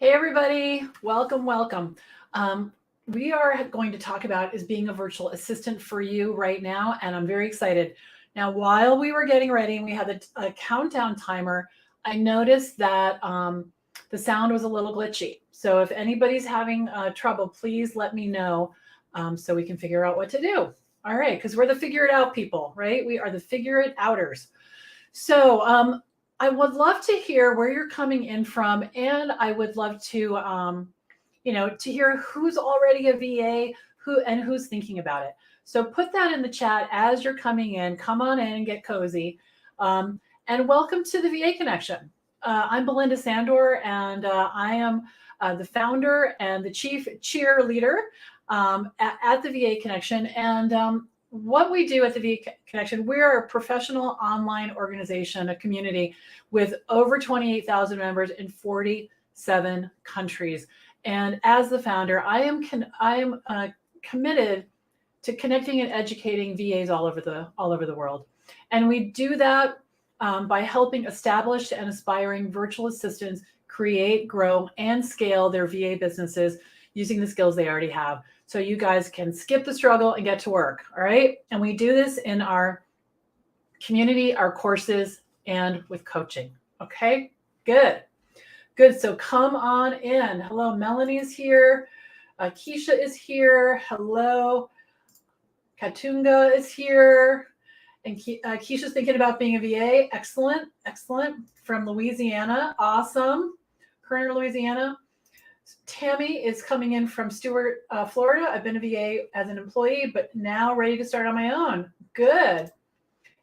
Hey everybody, welcome, welcome. We are going to talk about is being a virtual assistant for you right now, and I'm very excited. Now, while we were getting ready and we had a countdown timer, I noticed that the sound was a little glitchy. So if anybody's having trouble, please let me know so we can figure out what to do. All right, because we're the figure it out people, right? We are the figure it outers. So I would love to hear where you're coming in from, and I would love to, to hear who's already a VA, who's thinking about it. So put that in the chat as you're coming in. Come on in and get cozy, and welcome to the VA Connection. I'm Belinda Sandor, and I am the founder and the chief cheerleader at the VA Connection, and what we do at the VA Connection, we're a professional online organization, a community with over 28,000 members in 47 countries. And as the founder, I am committed to connecting and educating VAs all over the world. And we do that by helping established and aspiring virtual assistants create, grow, and scale their VA businesses using the skills they already have. So you guys can skip the struggle and get to work, all right? And we do this in our community, our courses, and with coaching, okay? Good, good. So come on in. Hello, Melanie is here. Keisha is here. Hello, Katunga is here. And Keisha's thinking about being a VA. Excellent, excellent. From Louisiana, awesome. Kerner, Louisiana. Tammy is coming in from Stewart, Florida. I've been a VA as an employee, but now ready to start on my own. Good.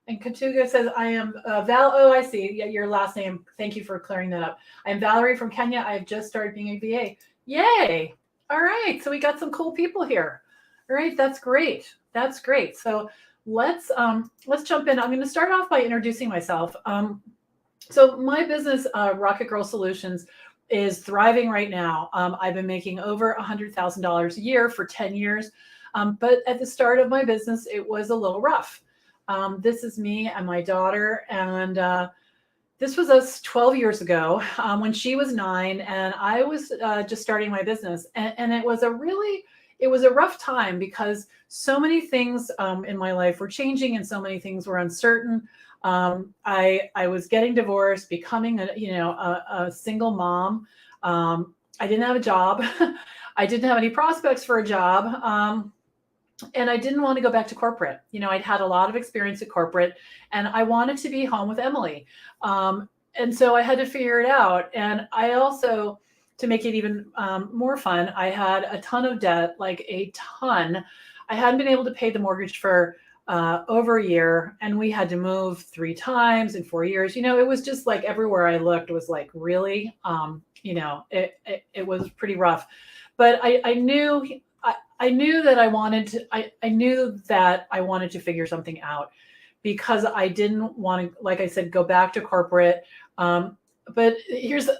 And Katuga says, I am Val. Oh, I see. Yeah, your last name. Thank you for clearing that up. I'm Valerie from Kenya. I have just started being a VA. Yay. All right. So we got some cool people here. All right. That's great. That's great. So let's jump in. I'm going to start off by introducing myself. So my business, Rocket Girl Solutions, is thriving right now. I've been making over $100,000 a year for 10 years. But at the start of my business, it was a little rough. This is me and my daughter. And this was us 12 years ago when she was 9 and I was just starting my business. And it was a rough time because so many things in my life were changing and so many things were uncertain. I was getting divorced, becoming a single mom. I didn't have a job. I didn't have any prospects for a job. And I didn't want to go back to corporate. I'd had a lot of experience at corporate and I wanted to be home with Emily. And so I had to figure it out. And I also, to make it even more fun, I had a ton of debt, like a ton. I hadn't been able to pay the mortgage for over a year, and we had to move 3 times in 4 years. It was just like everywhere I looked was like, really, it was pretty rough. But I knew that I wanted to figure something out because I didn't want to, like I said, go back to corporate. But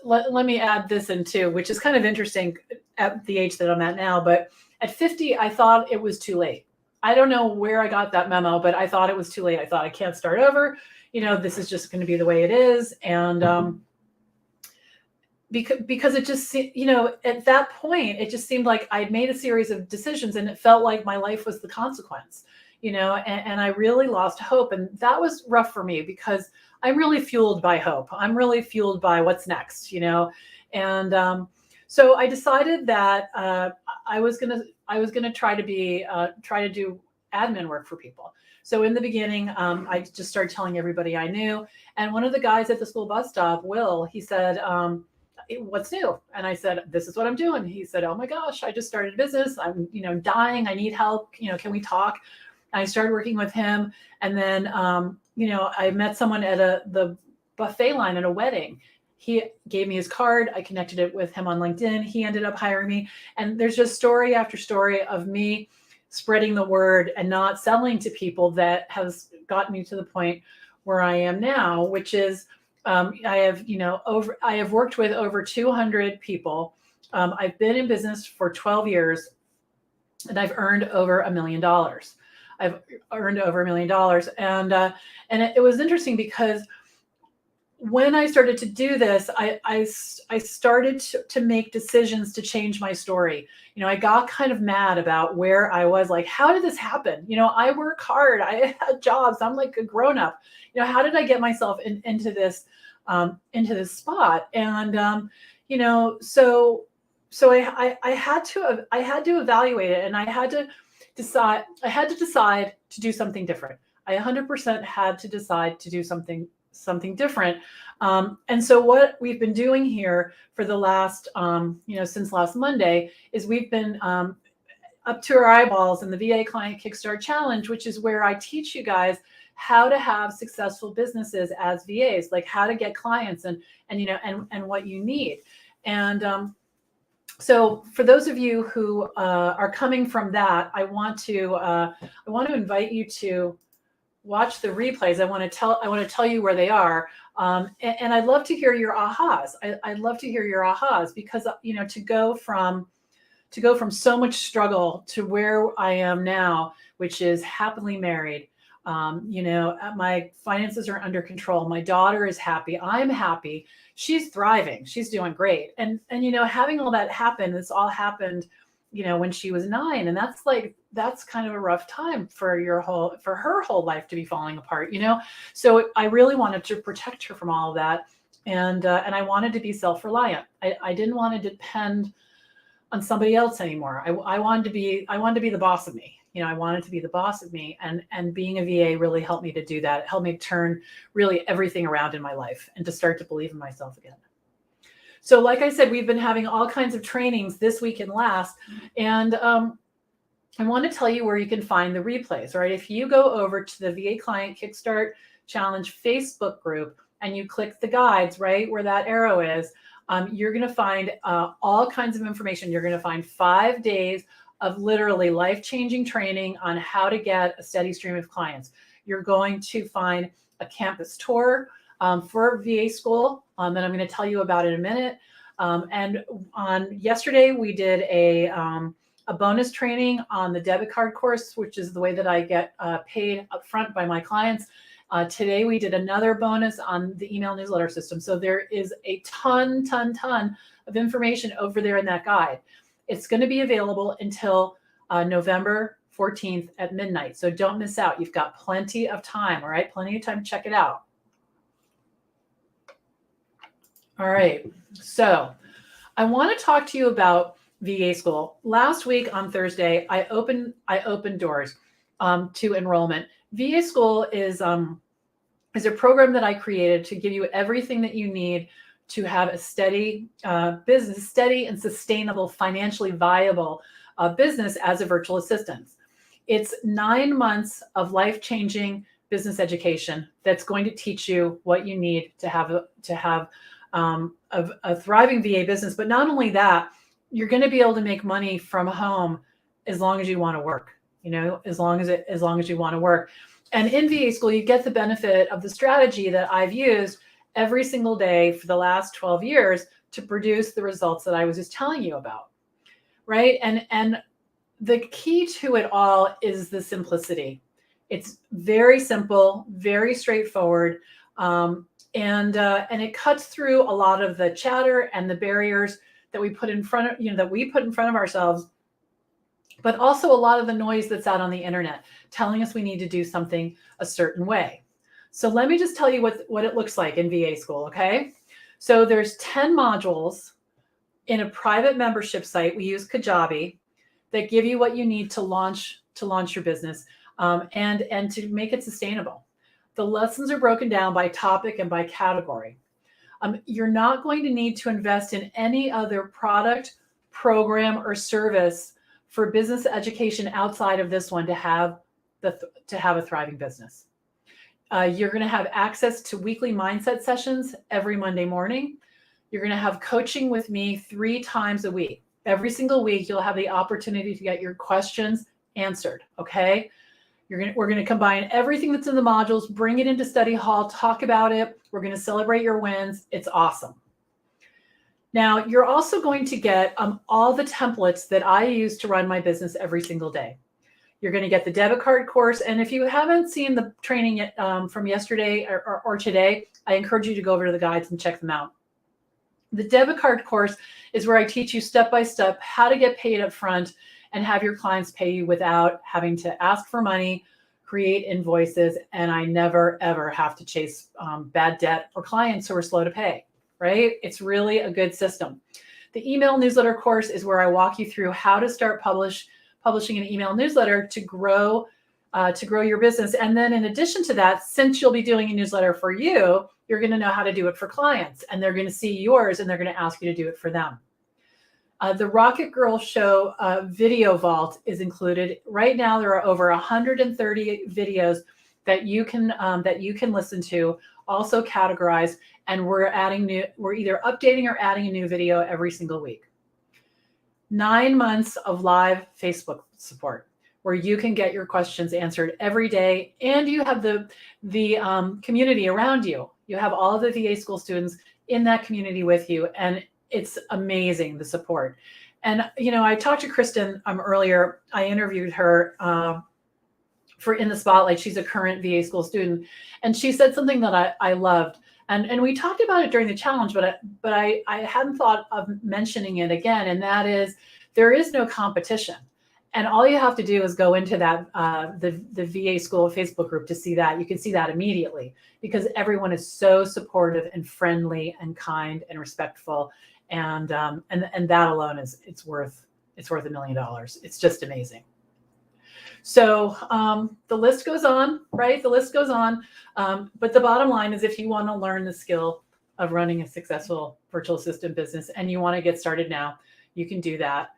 let me add this in too, which is kind of interesting at the age that I'm at now. But at 50, I thought it was too late. I don't know where I got that memo, but I thought it was too late. I thought I can't start over. This is just going to be the way it is. And because it just, at that point, it just seemed like I'd made a series of decisions and it felt like my life was the consequence, and I really lost hope. And that was rough for me because I'm really fueled by hope. I'm really fueled by what's next, and so I decided that I was gonna try to do admin work for people. So in the beginning, I just started telling everybody I knew. And one of the guys at the school bus stop, Will, he said, what's new? And I said, this is what I'm doing. He said, oh my gosh, I just started a business. I'm, dying. I need help. Can we talk? And I started working with him. And then, I met someone at the buffet line at a wedding. He gave me his card. I connected it with him on LinkedIn. He ended up hiring me. And there's just story after story of me spreading the word and not selling to people that has gotten me to the point where I am now, which is I have worked with over 200 people. I've been in business for 12 years and I've earned over $1 million. I've earned over $1 million. And it was interesting because when I started to do this, I started to make decisions to change my story. I got kind of mad about where I was. Like, how did this happen? I work hard. I had jobs. I'm like a grown up. How did I get myself into this spot? And so I had to evaluate it, and I had to decide to do something different. I 100% had to decide to do something different. And so what we've been doing here for the last, since last Monday, is we've been up to our eyeballs in the VA Client Kickstart Challenge, which is where I teach you guys how to have successful businesses as VAs, like how to get clients and what you need. And so for those of you who are coming from that, I want to invite you to watch the replays. I want to tell you where they are. And I'd love to hear your ahas. I'd love to hear your ahas, because, to go from so much struggle to where I am now, which is happily married. My finances are under control. My daughter is happy. I'm happy. She's thriving. She's doing great. And having all that happen, this all happened, when she was 9, and that's kind of a rough time for her whole life to be falling apart, So I really wanted to protect her from all of that. And I wanted to be self-reliant. I didn't want to depend on somebody else anymore. I wanted to be the boss of me. I wanted to be the boss of me, and being a VA really helped me to do that. It helped me turn really everything around in my life and to start to believe in myself again. So like I said, we've been having all kinds of trainings this week and last, and I want to tell you where you can find the replays. All right, if you go over to the VA Client Kickstart Challenge Facebook group and you click the guides, right where that arrow is, you're going to find all kinds of information. You're going to find 5 days of literally life-changing training on how to get a steady stream of clients. You're going to find a campus tour for VA school that I'm going to tell you about in a minute. And on yesterday, we did a bonus training on the debit card course, which is the way that I get paid upfront by my clients. Today, we did another bonus on the email newsletter system. So there is a ton of information over there in that guide. It's going to be available until November 14th at midnight. So don't miss out. You've got plenty of time. All right. Plenty of time to check it out. All right. So I want to talk to you about VA school. Last week on Thursday, I opened doors to enrollment. VA school is a program that I created to give you everything that you need to have a steady business, steady and sustainable, financially viable business as a virtual assistant. It's 9 months of life-changing business education that's going to teach you what you need to have a thriving VA business. But not only that, you're going to be able to make money from home as long as you want to work. As long as you want to work. And in VA school, you get the benefit of the strategy that I've used every single day for the last 12 years to produce the results that I was just telling you about, right? And the key to it all is the simplicity. It's very simple, very straightforward, and it cuts through a lot of the chatter and the barriers that we put in front of ourselves, but also a lot of the noise that's out on the internet telling us we need to do something a certain way. So let me just tell you what it looks like in VA school, okay? So there's 10 modules in a private membership site. We use Kajabi that give you what you need to launch your business and to make it sustainable. The lessons are broken down by topic and by category. You're not going to need to invest in any other product, program, or service for business education outside of this one to have a thriving business. You're going to have access to weekly mindset sessions every Monday morning. You're going to have coaching with me 3 times a week. Every single week, you'll have the opportunity to get your questions answered, okay? We're going to combine everything that's in the modules, bring it into study hall, talk about it. We're going to celebrate your wins. It's awesome. Now, you're also going to get all the templates that I use to run my business every single day. You're going to get the debit card course. And if you haven't seen the training yet, from yesterday or today, I encourage you to go over to the guides and check them out. The debit card course is where I teach you step by step how to get paid up front and have your clients pay you without having to ask for money, create invoices, and I never, ever have to chase bad debt or clients who are slow to pay, right? It's really a good system. The email newsletter course is where I walk you through how to start publishing an email newsletter to grow your business. And then in addition to that, since you'll be doing a newsletter for you, you're going to know how to do it for clients, and they're going to see yours and they're going to ask you to do it for them. The Rocket Girl Show video vault is included. Right now, there are over 130 videos that you can listen to, also categorized, and we're either updating or adding a new video every single week. 9 months of live Facebook support, where you can get your questions answered every day, and you have the community around you. You have all of the VA school students in that community with you, and it's amazing, the support. And I talked to Kristen earlier. I interviewed her for In the Spotlight. She's a current VA school student, and she said something that I loved. And we talked about it during the challenge, but I hadn't thought of mentioning it again, and that is there is no competition. And all you have to do is go into that the VA School Facebook group to see that. You can see that immediately because everyone is so supportive and friendly and kind and respectful, and that alone it's worth $1 million. It's just amazing. So the list goes on, right? The list goes on. But the bottom line is, if you want to learn the skill of running a successful virtual assistant business and you want to get started now, you can do that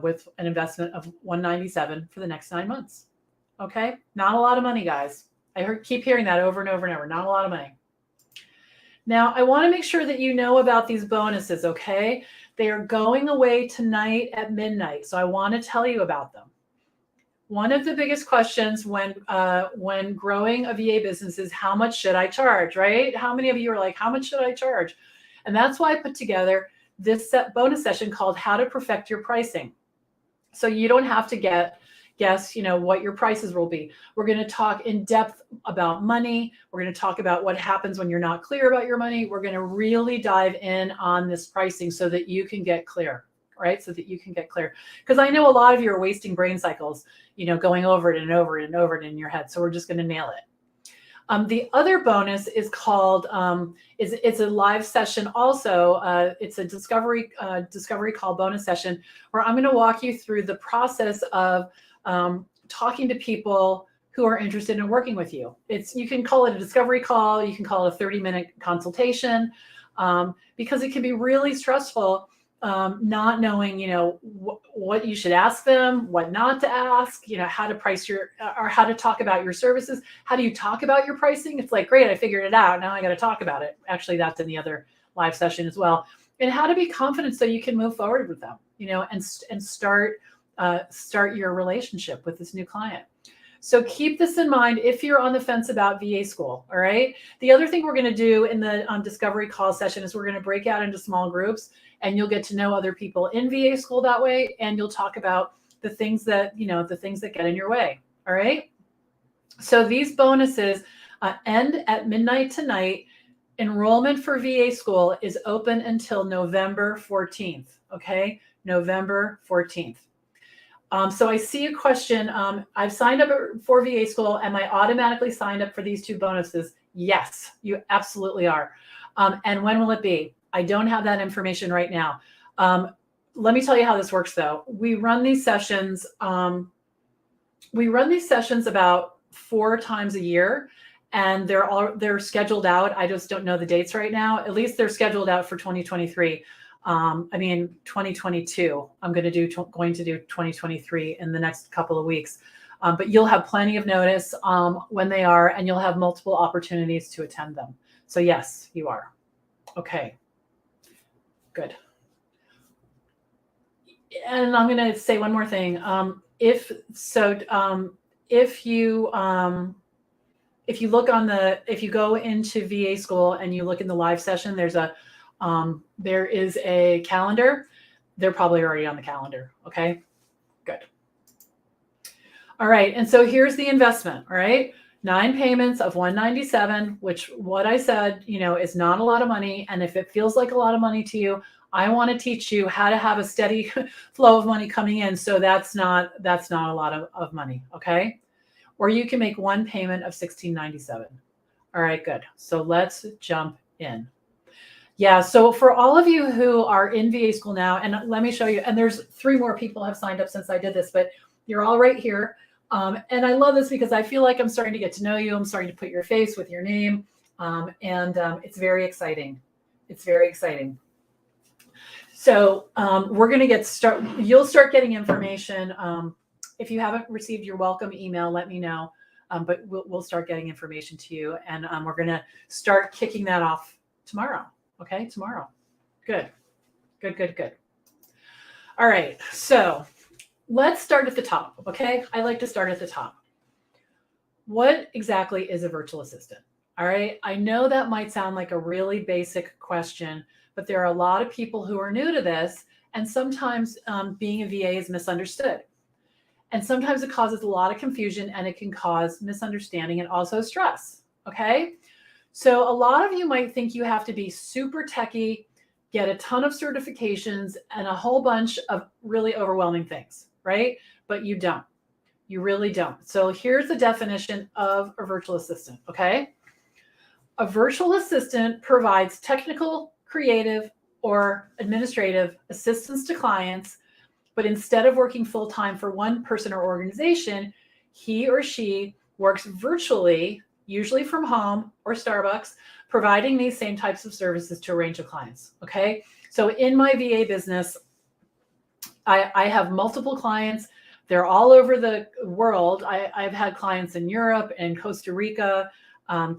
with an investment of $197 for the next 9 months. Okay, not a lot of money, guys. I keep hearing that over and over and over. Not a lot of money. Now, I want to make sure that you know about these bonuses. Okay, they are going away tonight at midnight, so I want to tell you about them. One of the biggest questions when growing a VA business is, how much should I charge, right? How many of you are like, how much should I charge? And that's why I put together this bonus session called How to Perfect Your Pricing. So you don't have to guess, what your prices will be. We're going to talk in depth about money. We're going to talk about what happens when you're not clear about your money. We're going to really dive in on this pricing so that you can get clear. Right? So that you can get clear. Because I know a lot of you are wasting brain cycles, going over it and over it and over it in your head. So we're just going to nail it. The other bonus is called, it's a live session also. It's a discovery call bonus session where I'm going to walk you through the process of talking to people who are interested in working with you. You can call it a discovery call. You can call it a 30-minute consultation because it can be really stressful. Not knowing, what you should ask them, what not to ask, how to price or how to talk about your services. How do you talk about your pricing? It's like, great, I figured it out. Now I got to talk about it. Actually, that's in the other live session as well. And how to be confident so you can move forward with them, and start your relationship with this new client. So keep this in mind if you're on the fence about VA school, all right? The other thing we're going to do in the discovery call session is we're going to break out into small groups, and you'll get to know other people in VA school that way, and you'll talk about the things that get in your way, all right? So these bonuses end at midnight tonight. Enrollment for VA school is open until November 14th, okay? November 14th. So I see a question. I've signed up for VA school. Am I automatically signed up for these two bonuses? Yes, you absolutely are. And when will it be? I don't have that information right now. Let me tell you how this works, though. We run these sessions. About 4 times a year, and they're scheduled out. I just don't know the dates right now. At least they're scheduled out for 2023. 2022. I'm going to do 2023 in the next couple of weeks. But you'll have plenty of notice when they are, and you'll have multiple opportunities to attend them. So yes, you are. Okay, good. And I'm going to say one more thing. If you go into VA school and you look in the live session, there is a calendar. They're probably already on the calendar. Okay, good. All right. And so here's the investment. All right. 9 payments of 197, which what I said, is not a lot of money. And if it feels like a lot of money to you, I want to teach you how to have a steady flow of money coming in. So that's not a lot of money. Okay. Or you can make one payment of 1697. All right, good. So let's jump in. Yeah, so for all of you who are in VA school now, and let me show you, and there's 3 more people have signed up since I did this, but you're all right here. And I love this because I feel like I'm starting to get to know you. I'm starting to put your face with your name. And it's very exciting. It's very exciting. So we're going to you'll start getting information. If you haven't received your welcome email, let me know. But we'll start getting information to you. And we're going to start kicking that off tomorrow. Okay, tomorrow. Good. All right, so let's start at the top, okay? I like to start at the top. What exactly is a virtual assistant? All right, I know that might sound like a really basic question, but there are a lot of people who are new to this, and sometimes being a VA is misunderstood. And sometimes it causes a lot of confusion, and it can cause misunderstanding and also stress, okay? So a lot of you might think you have to be super techie, get a ton of certifications and a whole bunch of really overwhelming things, right? But you don't. You really don't. So here's the definition of a virtual assistant, okay? A virtual assistant provides technical, creative, or administrative assistance to clients, but instead of working full-time for one person or organization, he or she works virtually, usually from home or Starbucks, providing these same types of services to a range of clients. Okay. So in my VA business, I have multiple clients. They're all over the world. I've had clients in Europe and Costa Rica,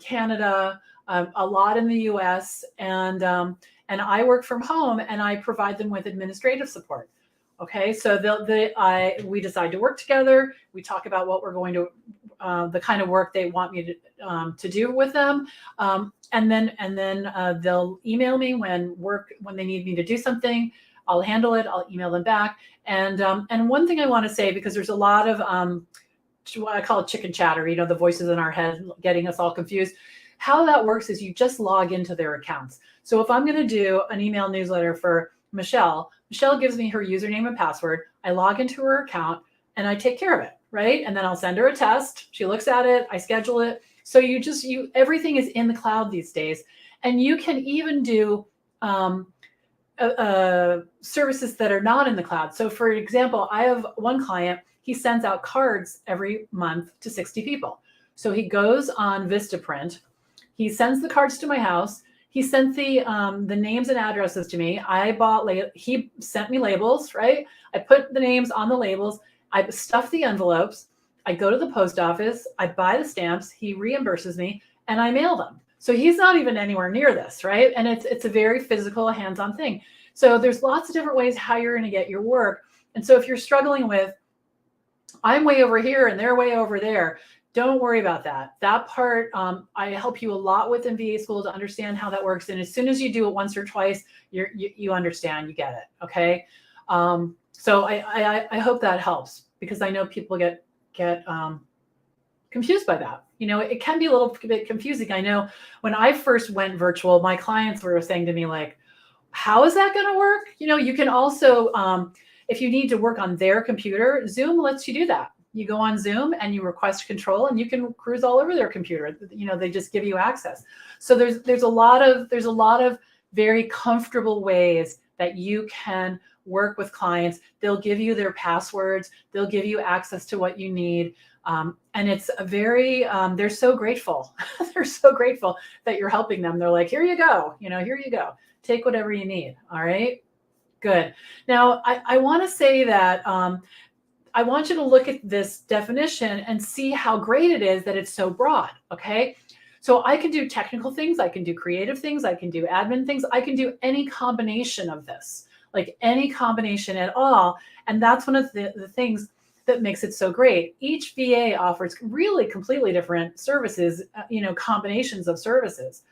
Canada, a lot in the US, and I work from home and I provide them with administrative support. Okay, so we decide to work together. We talk about what we're going to, the kind of work they want me to do with them, and then they'll email me when they need me to do something. I'll handle it. I'll email them back. And one thing I want to say, because there's a lot of what I call it chicken chatter, the voices in our head getting us all confused. How that works is you just log into their accounts. So if I'm going to do an email newsletter for Michelle gives me her username and password. I log into her account and I take care of it, right? And then I'll send her a test. She looks at it. I schedule it. So everything is in the cloud these days. And you can even do services that are not in the cloud. So for example, I have one client, he sends out cards every month to 60 people. So he goes on Vistaprint. He sends the cards to my house. He sent the names and addresses to me. He sent me labels, right? I put the names on the labels. I stuff the envelopes. I go to the post office. I buy the stamps. He reimburses me and I mail them. So he's not even anywhere near this, right? And it's a very physical, hands-on thing. So there's lots of different ways how you're going to get your work. And so if you're struggling with, I'm way over here and they're way over there, don't worry about that. That part, I help you a lot with in VA school to understand how that works. And as soon as you do it once or twice, you understand, you get it. Okay. So I hope that helps, because I know people get confused by that. It can be a little bit confusing. I know when I first went virtual, my clients were saying to me like, how is that going to work? You can also, if you need to work on their computer, Zoom lets you do that. You go on Zoom and you request control and you can cruise all over their computer. They just give you access. So there's a lot of very comfortable ways that you can work with clients. They'll give you their passwords. They'll give you access to what you need. And it's they're so grateful. They're so grateful that you're helping them. They're like, here you go. Here you go. Take whatever you need. All right. Good. Now, I want to say that I want you to look at this definition and see how great it is that it's so broad, okay? So I can do technical things, I can do creative things, I can do admin things, I can do any combination of this, like any combination at all. And that's one of the things that makes it so great. Each VA offers really completely different services, combinations of services.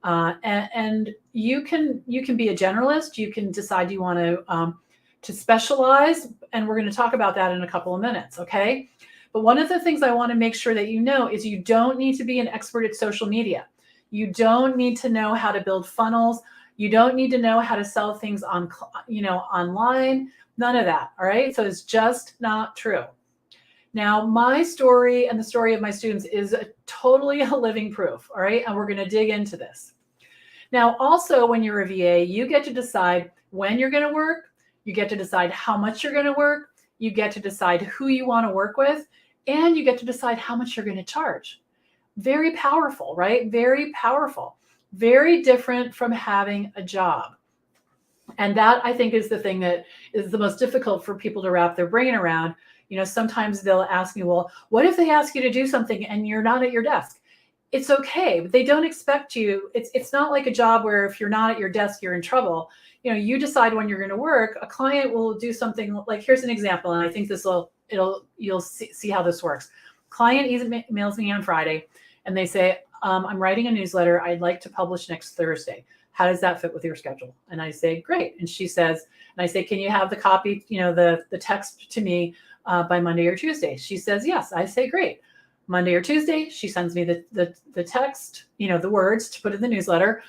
And you can be a generalist, you can decide you want to specialize, and we're going to talk about that in a couple of minutes, okay? But one of the things I want to make sure that you know is you don't need to be an expert at social media. You don't need to know how to build funnels. You don't need to know how to sell things on, online. None of that. All right. So it's just not true. Now, my story and the story of my students is totally a living proof. All right. And we're going to dig into this. Now, also, when you're a VA, you get to decide when you're going to work. You get to decide how much you're going to work. You get to decide who you want to work with. And you get to decide how much you're going to charge. Very powerful, right? Very powerful. Very different from having a job. And that, I think, is the thing that is the most difficult for people to wrap their brain around. Sometimes they'll ask me, well, what if they ask you to do something and you're not at your desk? It's okay, but they don't expect you. It's not like a job where if you're not at your desk, you're in trouble. You decide when you're going to work. A client will do something like, here's an example, and I think you'll see how this works. Client emails me on Friday, and they say, I'm writing a newsletter. I'd like to publish next Thursday. How does that fit with your schedule? And I say, great. And she says, and I say, can you have the copy, the text to me by Monday or Tuesday? She says, yes. I say, great. Monday or Tuesday, she sends me the text, the words to put in the newsletter.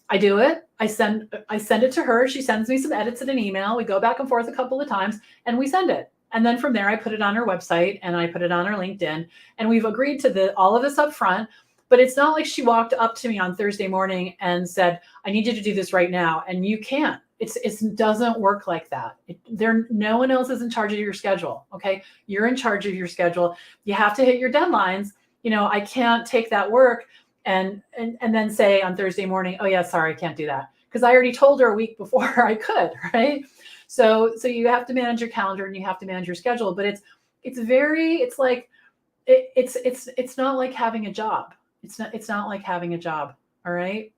I do it. I send it to her. She sends me some edits in an email. We go back and forth a couple of times and we send it. And then from there, I put it on her website and I put it on her LinkedIn. And we've agreed to all of this up front. But it's not like she walked up to me on Thursday morning and said, I need you to do this right now. And you can't. It doesn't work like that. No one else is in charge of your schedule. Okay. You're in charge of your schedule. You have to hit your deadlines. I can't take that work and then say on Thursday morning, oh yeah, sorry, I can't do that. Because I already told her a week before I could, right? So you have to manage your calendar and you have to manage your schedule, but it's not like having a job. It's not like having a job. All right.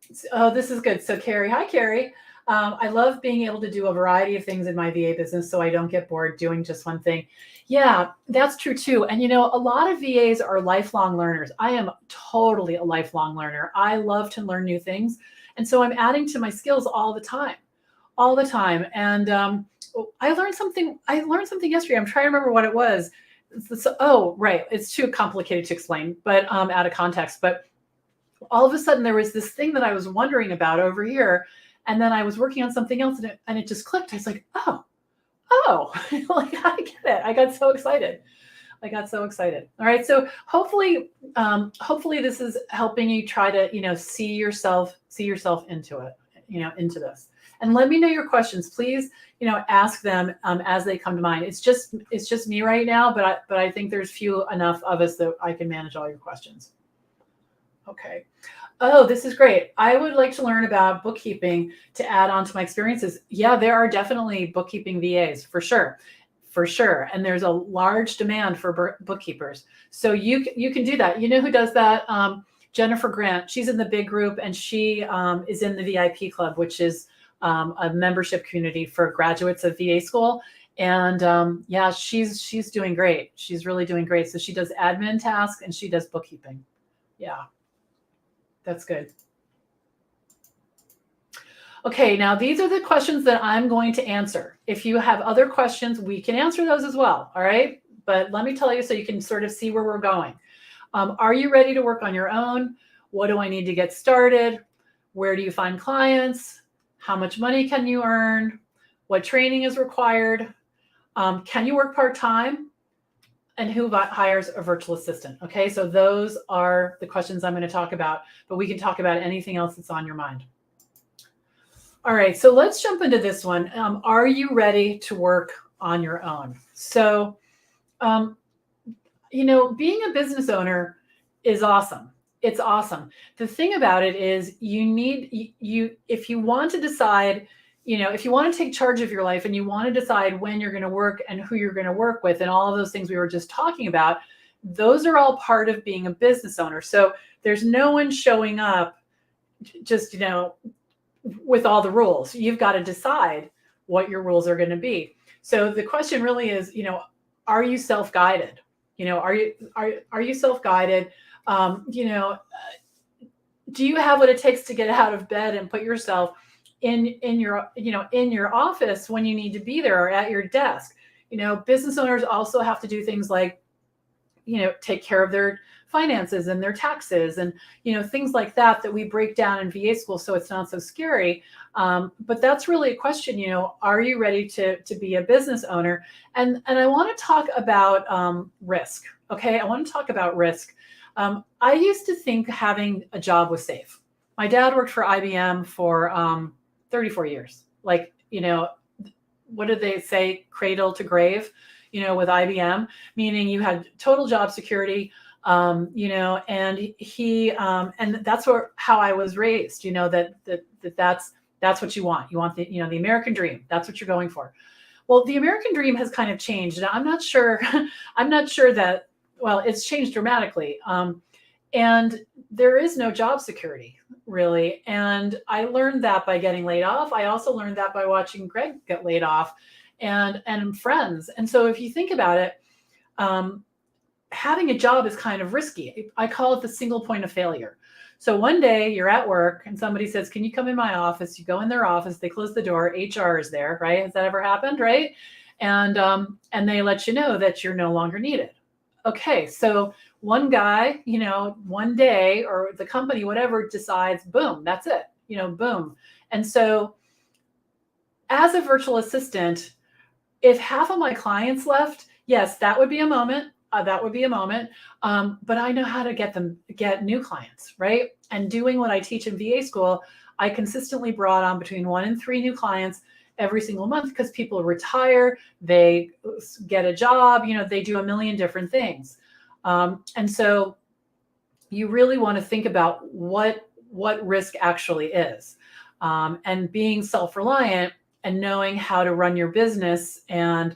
This is good. So Carrie, hi Carrie. I love being able to do a variety of things in my VA business so I don't get bored doing just one thing. Yeah, that's true too. And a lot of VAs are lifelong learners. I am totally a lifelong learner. I love to learn new things. And so I'm adding to my skills all the time. And I learned something yesterday. I'm trying to remember what it was. Oh, right. It's too complicated to explain, but out of context. But all of a sudden there was this thing that I was wondering about over here. And then I was working on something else and it just clicked. I was like, oh, like I get it. I got so excited. All right. So hopefully this is helping you try to, see yourself into it, into this. And let me know your questions, please. Ask them as they come to mind. It's just me right now, but I think there's few enough of us that I can manage all your questions. Okay. Oh, this is great. I would like to learn about bookkeeping to add on to my experiences. Yeah, there are definitely bookkeeping VAs for sure. And there's a large demand for bookkeepers. So you can do that. You know who does that? Jennifer Grant. She's in the big group and she is in the VIP club, which is a membership community for graduates of VA school. And yeah, she's doing great. She's really doing great. So she does admin tasks and she does bookkeeping. Yeah, that's good. Okay, now these are the questions that I'm going to answer. If you have other questions, we can answer those as well. All right. But let me tell you so you can sort of see where we're going. Are you ready to work on your own? What do I need to get started? Where do you find clients? How much money can you earn? What training is required? Can you work part-time? And who hires a virtual assistant? Okay, so those are the questions I'm going to talk about, but we can talk about anything else that's on your mind. All right, so let's jump into this one. Are you ready to work on your own? So, being a business owner is awesome. It's awesome. The thing about it is if you want to decide, if you want to take charge of your life and you want to decide when you're going to work and who you're going to work with and all of those things we were just talking about, those are all part of being a business owner. So there's no one showing up just, with all the rules. You've got to decide what your rules are going to be. So the question really is, are you self-guided? Are you self-guided? Do you have what it takes to get out of bed and put yourself in your office when you need to be there or at your desk? Business owners also have to do things like, take care of their finances and their taxes and, things like that we break down in VA school so it's not so scary. But that's really a question, are you ready to be a business owner? And I want to talk about risk. Okay, I want to talk about risk. I used to think having a job was safe. My dad worked for IBM for 34 years. Like, what did they say? Cradle to grave, with IBM, meaning you had total job security, and and that's how I was raised, that's what you want. You want the American dream. That's what you're going for. Well, the American dream has kind of changed, and I'm not sure, that, well, it's changed dramatically. And there is no job security, really. And I learned that by getting laid off. I also learned that by watching Greg get laid off and friends. And so if you think about it, having a job is kind of risky. I call it the single point of failure. So one day you're at work and somebody says, can you come in my office? You go in their office, they close the door, HR is there, right? Has that ever happened, right? And they let you know that you're no longer needed. Okay, so one guy, one day, or the company, whatever, decides, boom, that's it, boom. And so as a virtual assistant, if half of my clients left, yes, that would be a moment. But I know how to get new clients, right? And doing what I teach in VA school, I consistently brought on between 1 and 3 new clients every single month because people retire, they get a job, they do a million different things. And so you really want to think about what risk actually is, and being self-reliant and knowing how to run your business and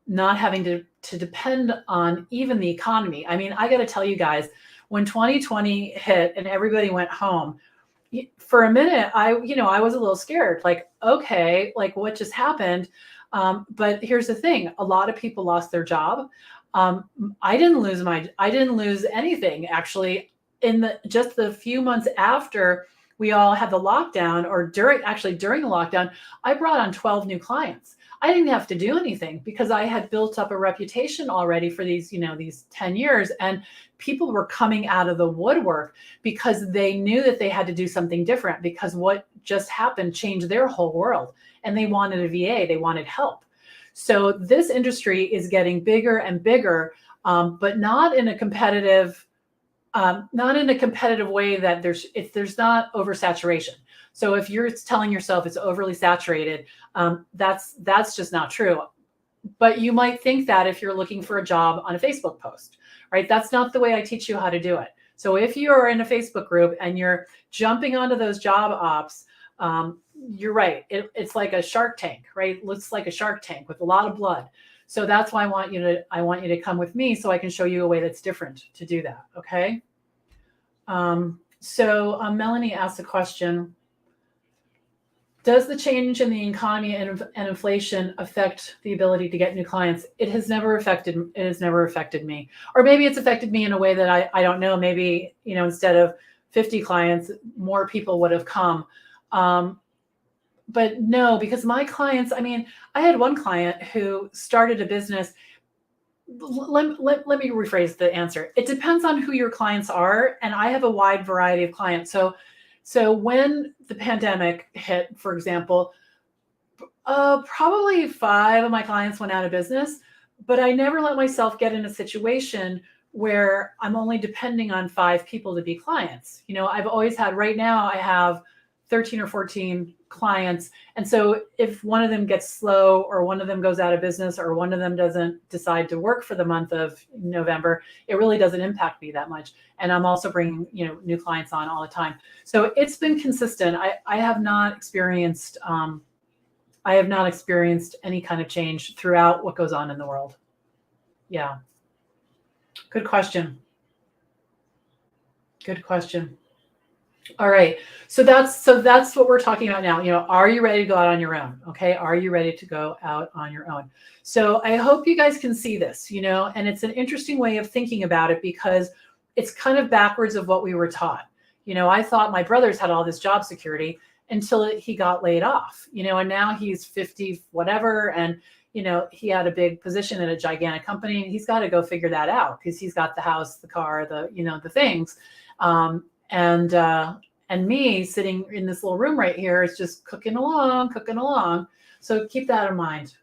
not having to depend on even the economy. I mean, I got to tell you guys, when 2020 hit and everybody went home, for a minute, I was a little scared, like, okay, like what just happened? But here's the thing. A lot of people lost their job. I didn't lose anything actually in just the few months after we all had the lockdown, or during the lockdown, I brought on 12 new clients. I didn't have to do anything because I had built up a reputation already for these 10 years, and people were coming out of the woodwork because they knew that they had to do something different because what just happened changed their whole world, and they wanted a VA, they wanted help. So this industry is getting bigger and bigger, but not in a competitive way that there's not oversaturation. So if you're telling yourself it's overly saturated, that's just not true. But you might think that if you're looking for a job on a Facebook post, right? That's not the way I teach you how to do it. So if you are in a Facebook group and you're jumping onto those job ops, you're right. It's like a shark tank, right? It looks like a shark tank with a lot of blood. So that's why I want you to come with me so I can show you a way that's different to do that. Okay. So Melanie asked a question. Does the change in the economy and inflation affect the ability to get new clients? It has never affected me. Or maybe it's affected me in a way that I don't know. Maybe, instead of 50 clients, more people would have come. But no, because my clients, I had one client who started a business. Let me rephrase the answer. It depends on who your clients are. And I have a wide variety of clients. So when the pandemic hit, for example, probably 5 of my clients went out of business, but I never let myself get in a situation where I'm only depending on 5 people to be clients. I've always had, right now I have 13 or 14 clients. And so if one of them gets slow, or one of them goes out of business, or one of them doesn't decide to work for the month of November, it really doesn't impact me that much. And I'm also bringing, new clients on all the time. So it's been consistent. I have not experienced any kind of change throughout what goes on in the world. Yeah. Good question. All right. So that's what we're talking about now. Are you ready to go out on your own? Okay. Are you ready to go out on your own? So I hope you guys can see this, and it's an interesting way of thinking about it because it's kind of backwards of what we were taught. I thought my brothers had all this job security until he got laid off, and now he's 50, whatever. And, he had a big position in a gigantic company, and he's got to go figure that out because he's got the house, the car, the things. And me sitting in this little room right here is just cooking along. So keep that in mind.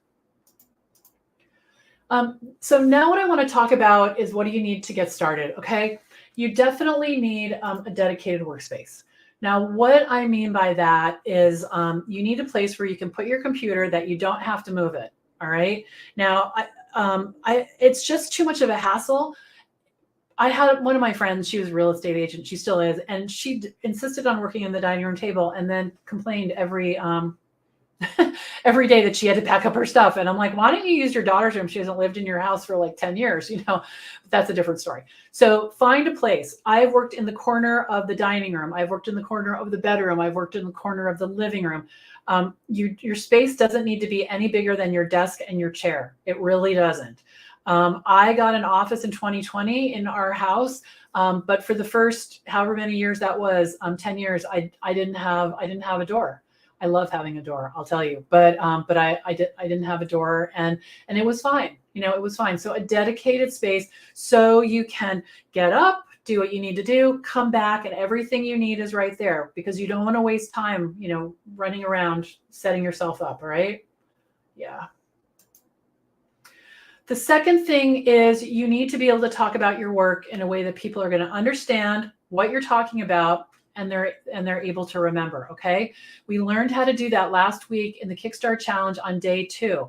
So now what I want to talk about is what do you need to get started, okay? You definitely need a dedicated workspace. Now, what I mean by that is you need a place where you can put your computer that you don't have to move it, all right? Now, it's just too much of a hassle. I had one of my friends, she was a real estate agent, she still is, and she insisted on working in the dining room table and then complained every every day that she had to pack up her stuff. And I'm like, why don't you use your daughter's room? She hasn't lived in your house for like 10 years, but that's a different story. So find a place. I've worked in the corner of the dining room. I've worked in the corner of the bedroom. I've worked in the corner of the living room. Your space doesn't need to be any bigger than your desk and your chair. It really doesn't. I got an office in 2020 in our house. But for the first, however many years that was, 10 years, I didn't have a door. I love having a door, I'll tell you, but I didn't have a door, and it was fine. It was fine. So a dedicated space so you can get up, do what you need to do, come back, and everything you need is right there because you don't want to waste time, running around setting yourself up. All right. Yeah. The second thing is you need to be able to talk about your work in a way that people are going to understand what you're talking about and they're able to remember. Okay. We learned how to do that last week in the Kickstart Challenge on day 2.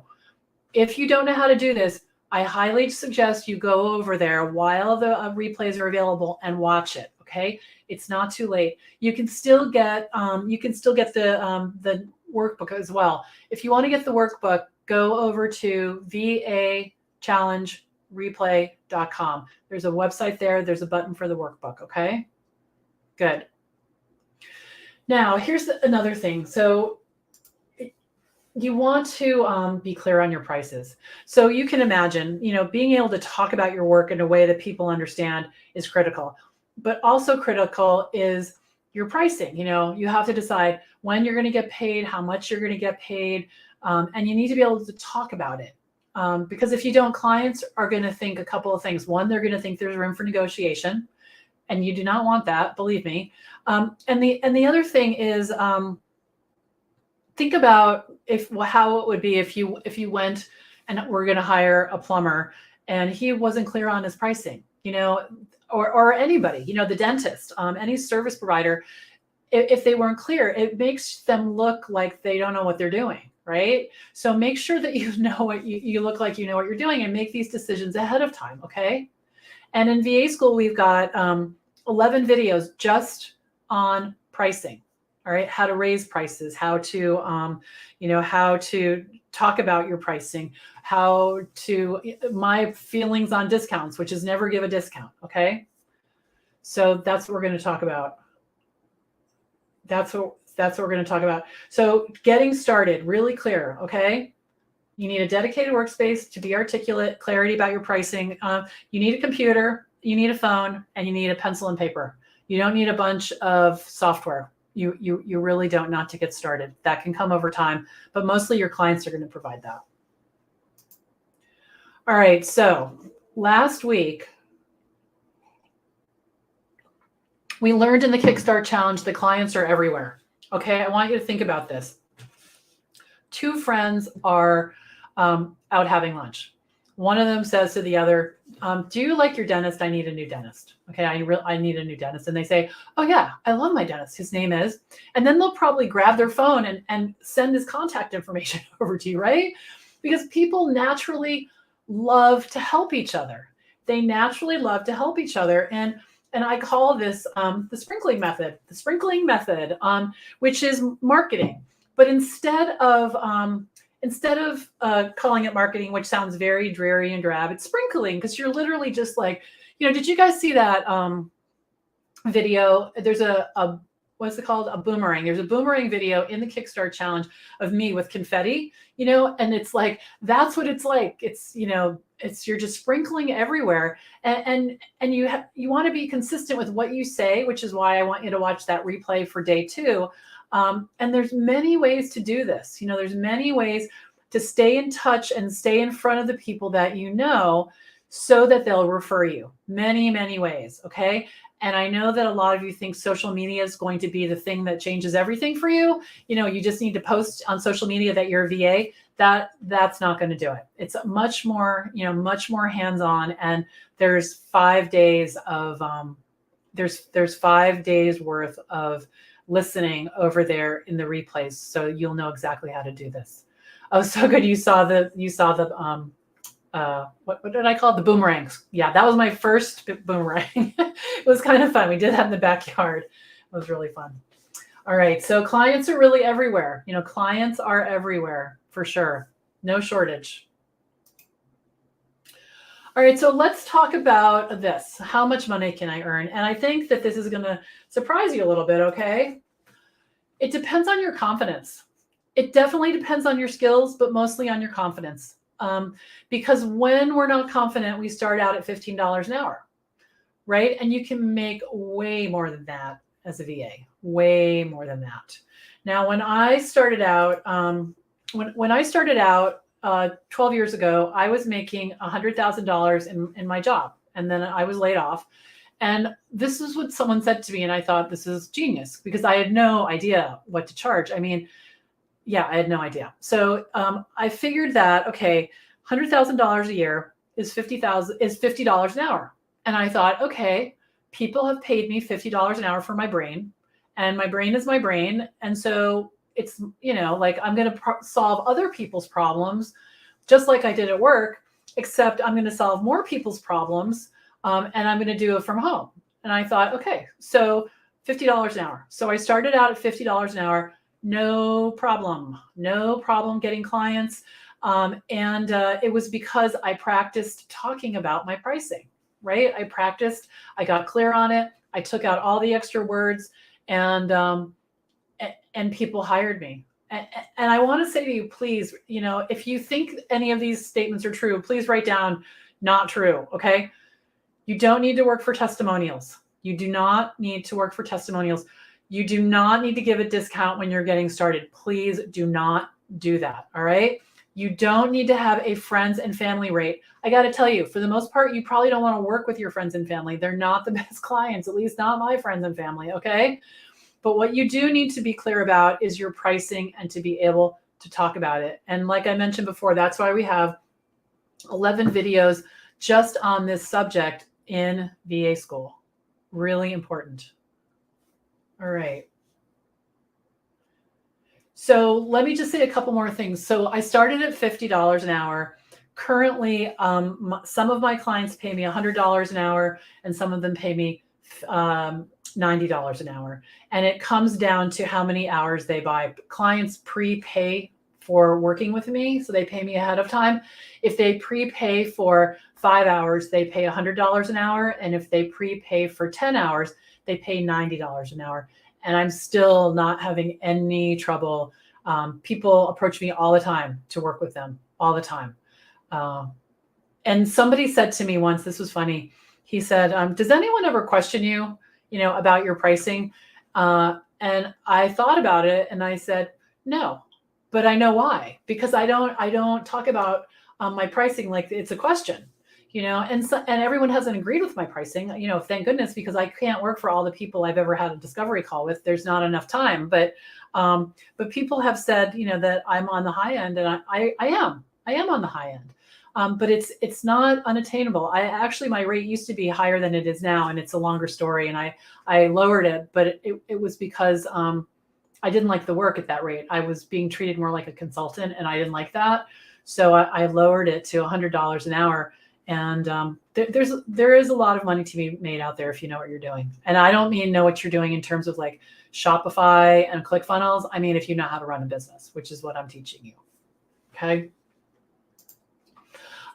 If you don't know how to do this, I highly suggest you go over there while the replays are available and watch it. Okay. It's not too late. You can still get the workbook as well. If you want to get the workbook, go over to vachallengereplay.com. There's a website there. There's a button for the workbook. Okay. Good. Now, here's another thing. So you want to be clear on your prices. So you can imagine, being able to talk about your work in a way that people understand is critical. But also critical is your pricing. You have to decide when you're going to get paid, how much you're going to get paid, and you need to be able to talk about it. Because if you don't, clients are going to think a couple of things. One, they're going to think there's room for negotiation. And you do not want that, believe me. And the other thing is, think about how it would be if you went and were going to hire a plumber and he wasn't clear on his pricing, or anybody, the dentist, any service provider. If they weren't clear, it makes them look like they don't know what they're doing, right? So make sure that you know what you look like, you know what you're doing, and make these decisions ahead of time, okay? And in VA School, we've got 11 videos just on pricing. All right, how to raise prices, how to talk about your pricing, my feelings on discounts, which is never give a discount. Okay, so that's what we're going to talk about. That's what we're going to talk about. So getting started, really clear. Okay. You need a dedicated workspace to be articulate, clarity about your pricing. You need a computer, you need a phone, and you need a pencil and paper. You don't need a bunch of software. You really don't, not to get started. That can come over time, but mostly your clients are going to provide that. All right, so last week, we learned in the Kickstart Challenge that clients are everywhere. Okay, I want you to think about this. 2 friends are out having lunch. One of them says to the other, do you like your dentist? I need a new dentist. Okay, I need a new dentist. And they say, oh yeah, I love my dentist. His name is. And then they'll probably grab their phone and send his contact information over to you, right? Because people naturally love to help each other. They naturally love to help each other. And I call this the sprinkling method, which is marketing. But instead of calling it marketing, which sounds very dreary and drab, it's sprinkling, because you're literally just like, did you guys see that video? There's a what's it called? A boomerang. There's a boomerang video in the Kickstart Challenge of me with confetti, and it's like, that's what it's like. It's, you're just sprinkling everywhere. And you want to be consistent with what you say, which is why I want you to watch that replay for day 2. And there's many ways to do this. There's many ways to stay in touch and stay in front of the people that you know so that they'll refer you many, many ways. Okay. And I know that a lot of you think social media is going to be the thing that changes everything for you. You know, you just need to post on social media that you're a VA. That's not going to do it. It's much more, much more hands-on. And there's 5 days of there's 5 days worth of listening over there in the replays, so you'll know exactly how to do this. Oh, so good. You saw the what did I call it? The boomerangs. Yeah, that was my first boomerang. It was kind of fun. We did that in the backyard. It was really fun. All right. So clients are really everywhere. Clients are everywhere for sure. No shortage. All right. So let's talk about this. How much money can I earn? And I think that this is going to surprise you a little bit. Okay. It depends on your confidence. It definitely depends on your skills, but mostly on your confidence. Because when we're not confident, we start out at $15 an hour, right? And you can make way more than that as a VA, way more than that. Now, when I started out, 12 years ago, I was making $100,000 in my job, and then I was laid off. And this is what someone said to me, and I thought, this is genius, because I had no idea what to charge. I mean, yeah, I had no idea. So I figured that, okay, $100,000 a year is $50 an hour. And I thought, okay, people have paid me $50 an hour for my brain, and my brain is my brain. And so it's, like I'm going to solve other people's problems just like I did at work, except I'm going to solve more people's problems, and I'm going to do it from home. And I thought, okay, so $50 an hour. So I started out at $50 an hour. No problem getting clients. And it was because I practiced talking about my pricing, right? I got clear on it. I took out all the extra words, and people hired me. And I want to say to you, please, if you think any of these statements are true, please write down not true. Okay. You don't need to work for testimonials. You do not need to work for testimonials. You do not need to give a discount when you're getting started. Please do not do that. All right. You don't need to have a friends and family rate. I got to tell you, for the most part, you probably don't want to work with your friends and family. They're not the best clients, at least not my friends and family. Okay. But what you do need to be clear about is your pricing and to be able to talk about it. And like I mentioned before, that's why we have 11 videos just on this subject in VA school. Really important. All right. So let me just say a couple more things. So I started at $50 an hour. Currently, some of my clients pay me $100 an hour, and some of them pay me $90 an hour. And it comes down to how many hours they buy. Clients prepay for working with me, so they pay me ahead of time. If they prepay for 5 hours, they pay $100 an hour. And if they prepay for 10 hours, they pay $90 an hour. And I'm still not having any trouble. People approach me all the time to work with them, all the time. And somebody said to me once, this was funny. He said, does anyone ever question you, about your pricing? And I thought about it, and I said, no, but I know why, because I don't talk about my pricing like it's a question. And everyone hasn't agreed with my pricing, thank goodness, because I can't work for all the people I've ever had a discovery call with. There's not enough time, but people have said, that I'm on the high end, and I am on the high end. But it's not unattainable. My rate used to be higher than it is now, and it's a longer story. And I lowered it, but it was because I didn't like the work at that rate. I was being treated more like a consultant, and I didn't like that. So I lowered it to $100 an hour. And there is a lot of money to be made out there if you know what you're doing. And I don't mean know what you're doing in terms of like Shopify and ClickFunnels. I mean, if you know how to run a business, which is what I'm teaching you. Okay.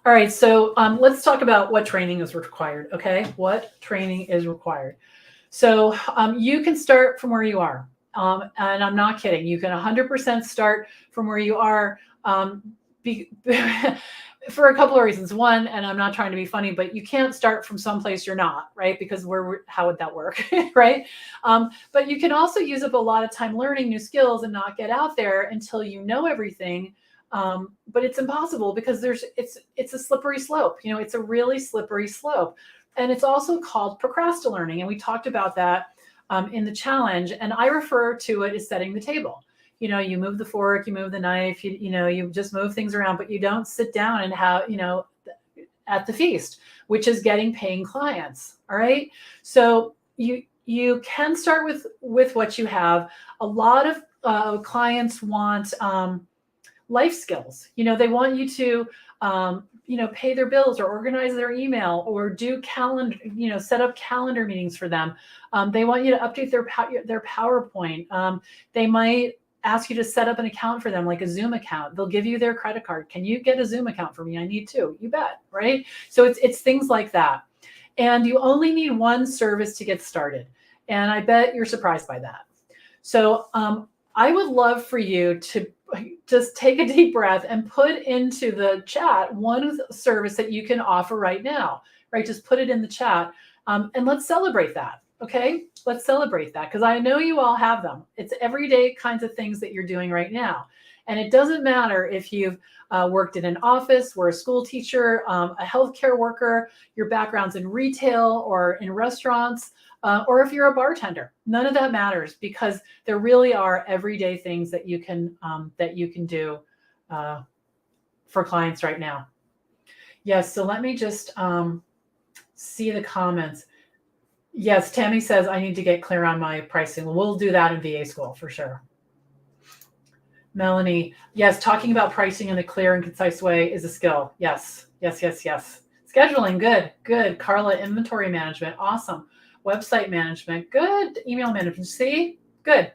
All right. So let's talk about what training is required. Okay. What training is required? So you can start from where you are. And I'm not kidding. You can 100% start from where you are. For a couple of reasons. One, and I'm not trying to be funny, but you can't start from someplace you're not, right? Because how would that work, right? But you can also use up a lot of time learning new skills and not get out there until you know everything, But it's impossible because it's a slippery slope. It's a really slippery slope. And it's also called procrastinating. And we talked about that in the challenge. And I refer to it as setting the table. You move the fork, you move the knife, you just move things around, but you don't sit down and have, at the feast, which is getting paying clients. All right. So you can start with what you have. A lot of clients want life skills. They want you to pay their bills or organize their email or do calendar, set up calendar meetings for them. They want you to update their PowerPoint. They might ask you to set up an account for them, like a Zoom account. They'll give you their credit card. Can you get a Zoom account for me? I need to. You bet, right? So it's things like that. And you only need one service to get started. And I bet you're surprised by that. So I would love for you to just take a deep breath and put into the chat one service that you can offer right now, right? Just put it in the chat and let's celebrate that. Okay, let's celebrate that because I know you all have them. It's everyday kinds of things that you're doing right now. And it doesn't matter if you've worked in an office, were a school teacher, a healthcare worker, your background's in retail or in restaurants, or if you're a bartender. None of that matters because there really are everyday things that you can do for clients right now. Yes, so let me just see the comments. Yes, Tammy says I need to get clear on my pricing. We'll do that in VA school for sure. Melanie, yes, talking about pricing in a clear and concise way is a skill. Yes. Scheduling, good. Carla, inventory management, awesome. Website management, good. Email management, see, good.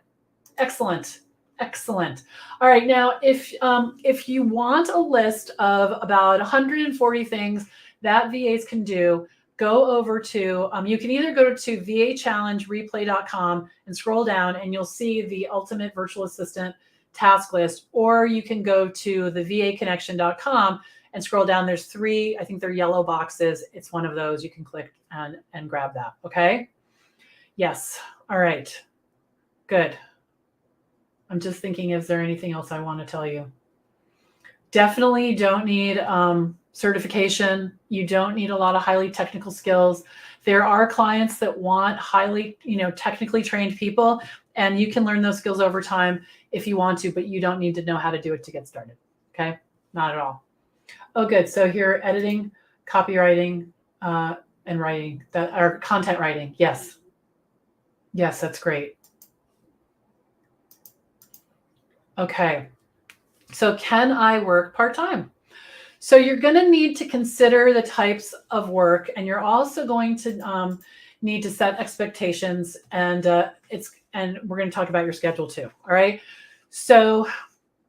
Excellent. All right, now if you want a list of about 140 things that VAs can do, go over to, you can either go to vachallengereplay.com and scroll down and you'll see the ultimate virtual assistant task list, or you can go to the vaconnection.com and scroll down. There's 3, I think they're yellow boxes. It's one of those. You can click and grab that. Okay. Yes. All right. Good. I'm just thinking, is there anything else I want to tell you? Definitely don't need certification. You don't need a lot of highly technical skills. There are clients that want highly, technically trained people, and you can learn those skills over time if you want to, but you don't need to know how to do it to get started. Okay? Not at all. Oh, good. So here, editing, copywriting, and writing, that are content writing. Yes, that's great. Okay. So can I work part-time? So you're going to need to consider the types of work, and you're also going to need to set expectations, and we're going to talk about your schedule too. All right. So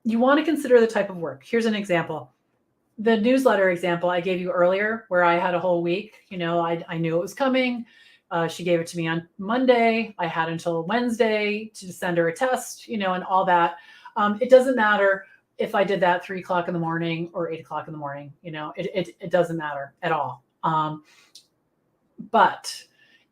you want to consider the type of work. Here's an example. The newsletter example I gave you earlier, where I had a whole week, I knew it was coming. She gave it to me on Monday. I had until Wednesday to send her a test, and all that. It doesn't matter if I did that 3 o'clock in the morning or 8 o'clock in the morning, it doesn't matter at all. But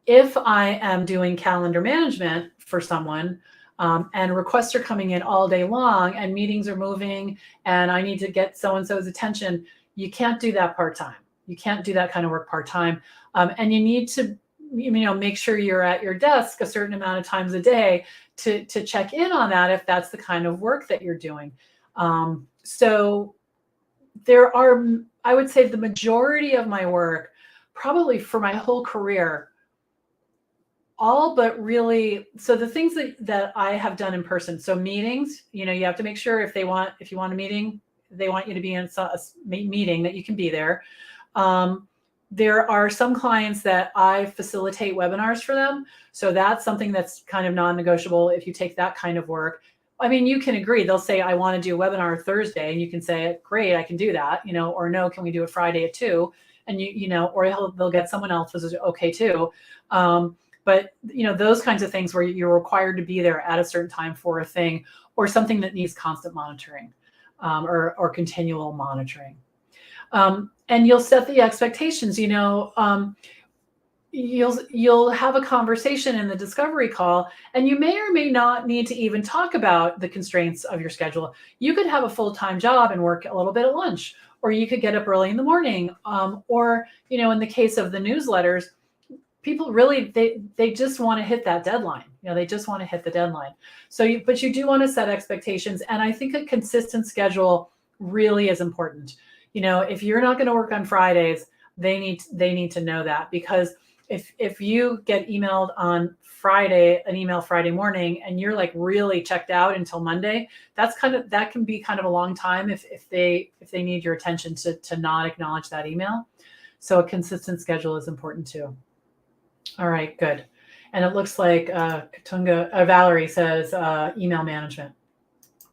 if I am doing calendar management for someone, and requests are coming in all day long and meetings are moving and I need to get so-and-so's attention, you can't do that part-time. You can't do that kind of work part-time. And you need to, make sure you're at your desk a certain amount of times a day to check in on that if that's the kind of work that you're doing. So there are, I would say the majority of my work, probably for my whole career, all but really, so the things that I have done in person. So meetings, you have to make sure if you want a meeting, they want you to be in a meeting that you can be there. There are some clients that I facilitate webinars for them. So that's something that's kind of non-negotiable if you take that kind of work. I mean, you can agree. They'll say, I want to do a webinar Thursday, and you can say, great, I can do that, or no, can we do it Friday at 2? And or they'll get someone else who's okay too. But those kinds of things where you're required to be there at a certain time for a thing, or something that needs constant monitoring, or continual monitoring. And you'll set the expectations. you'll have a conversation in the discovery call, and you may or may not need to even talk about the constraints of your schedule. You could have a full-time job and work a little bit at lunch, or you could get up early in the morning, or in the case of the newsletters, people really they just want to hit that deadline. They just want to hit the deadline. But you do want to set expectations, and I think a consistent schedule really is important. If you're not going to work on Fridays, they need to know that, because if you get emailed on an email Friday morning, and you're like really checked out until Monday, that can be kind of a long time if they need your attention to not acknowledge that email. So a consistent schedule is important too. All right, good. And it looks like Valerie says email management.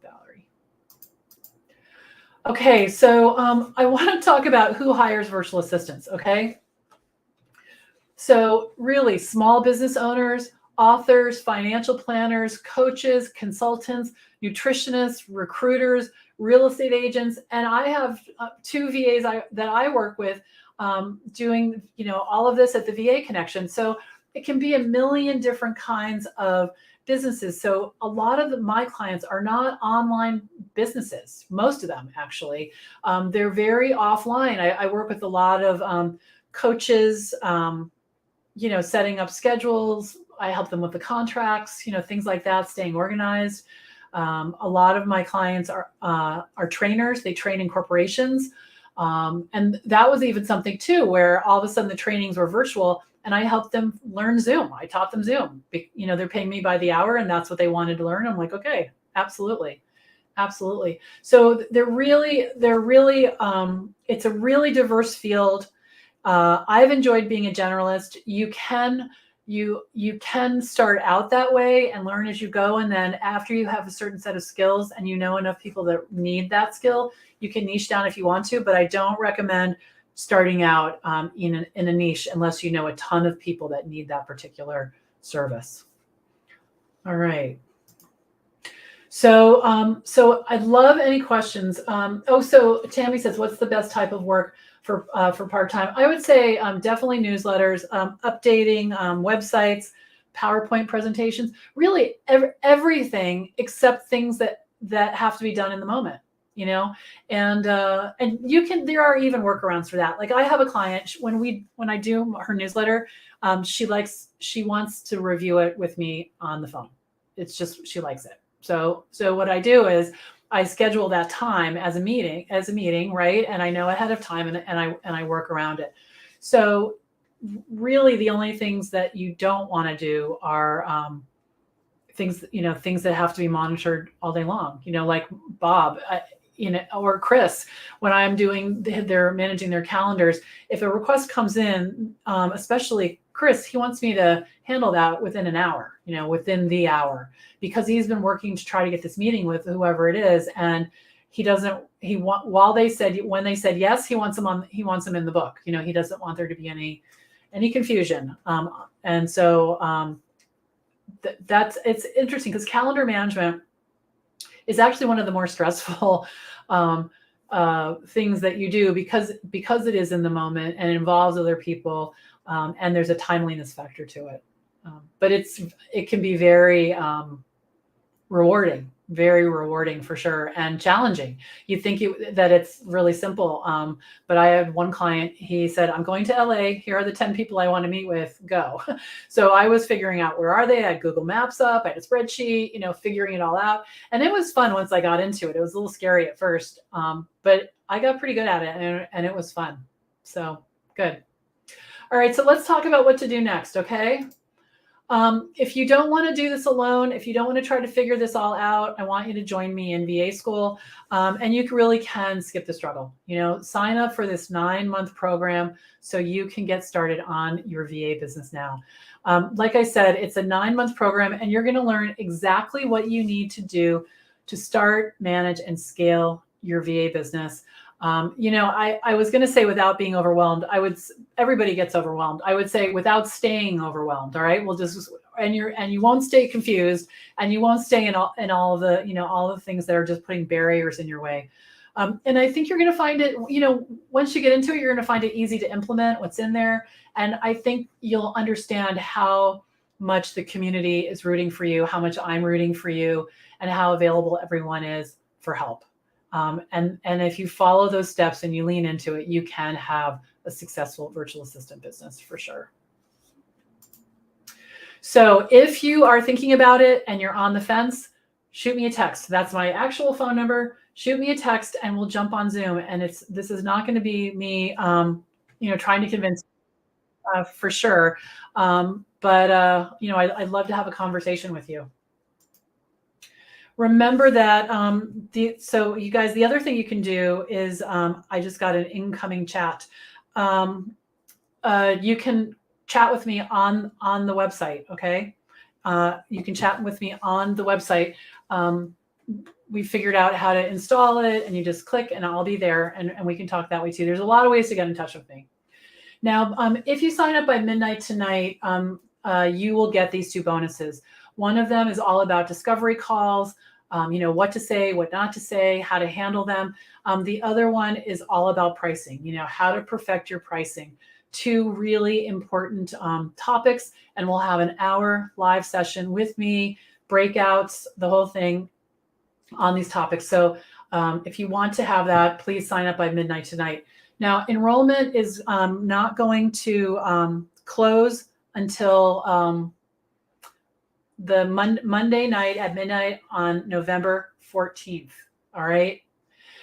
Valerie. Okay, so I want to talk about who hires virtual assistants, okay? So really, small business owners, authors, financial planners, coaches, consultants, nutritionists, recruiters, real estate agents, and I have 2 VAs that I work with doing all of this at the VA Connection. So it can be a million different kinds of businesses. So a lot of my clients are not online businesses. Most of them, actually, they're very offline. I work with a lot of coaches, setting up schedules. I help them with the contracts, things like that, staying organized. A lot of my clients are trainers. They train in corporations. And that was even something too, where all of a sudden the trainings were virtual, and I helped them learn Zoom. I taught them Zoom. They're paying me by the hour, and that's what they wanted to learn. I'm like, okay, absolutely. Absolutely. So they're really, it's a really diverse field. I've enjoyed being a generalist. You can start out that way and learn as you go. And then after you have a certain set of skills and enough people that need that skill, you can niche down if you want to, but I don't recommend starting out in a niche unless you know a ton of people that need that particular service. All right. So I'd love any questions. So Tammy says, what's the best type of work for part-time? I would say definitely newsletters, updating websites, PowerPoint presentations, really everything except things that have to be done in the moment, and there are even workarounds for that. Like I have a client, when I do her newsletter, she wants to review it with me on the phone. It's just, she likes it. So what I do is I schedule that time as a meeting, right? And I know ahead of time, and I work around it. So really the only things that you don't want to do are things that have to be monitored all day long, like Bob, or Chris, when I'm they're managing their calendars. If a request comes in, especially Chris, he wants me to handle that within an hour, within the hour, because he's been working to try to get this meeting with whoever it is. And when they said yes, he wants them in the book. He doesn't want there to be any confusion. And so it's interesting, because calendar management is actually one of the more stressful things that you do, because it is in the moment and it involves other people, and there's a timeliness factor to it. But it can be very rewarding for sure, and challenging. You think that it's really simple, but I had one client. He said, "I'm going to LA. Here are the 10 people I want to meet with. Go." So I was figuring out where are they. I had Google Maps up. I had a spreadsheet. Figuring it all out, and it was fun once I got into it. It was a little scary at first, but I got pretty good at it, and it was fun. So good. All right, so let's talk about what to do next. Okay. If you don't want to do this alone, if you don't want to try to figure this all out, I want you to join me in VA school. And you really can skip the struggle. Sign up for this 9-month program so you can get started on your VA business now. Like I said, it's a 9-month program, and you're going to learn exactly what you need to do to start, manage, and scale your VA business. I was going to say without being overwhelmed. Everybody gets overwhelmed. I would say without staying overwhelmed. All right. And you won't stay confused, and you won't stay in all the, all the things that are just putting barriers in your way. And I think you're going to find it, once you get into it, you're going to find it easy to implement what's in there. And I think you'll understand how much the community is rooting for you, how much I'm rooting for you, and how available everyone is for help. And if you follow those steps and you lean into it, you can have a successful virtual assistant business for sure. So if you are thinking about it and you're on the fence, shoot me a text. That's my actual phone number. Shoot me a text and we'll jump on Zoom. And this is not going to be me, trying to convince for sure. But I'd love to have a conversation with you. Remember that, so you guys, the other thing you can do is, I just got an incoming chat. You can chat with me on the website. Okay. You can chat with me on the website. We figured out how to install it and you just click and I'll be there and we can talk that way too. There's a lot of ways to get in touch with me. Now, if you sign up by midnight tonight, you will get these 2 bonuses. One of them is all about discovery calls, what to say, what not to say, how to handle them. The other one is all about pricing, how to perfect your pricing. 2 really important topics, and we'll have an hour live session with me, breakouts, the whole thing on these topics. So if you want to have that, please sign up by midnight tonight. Now, enrollment is not going to close until the Monday night at midnight on November 14th. All right.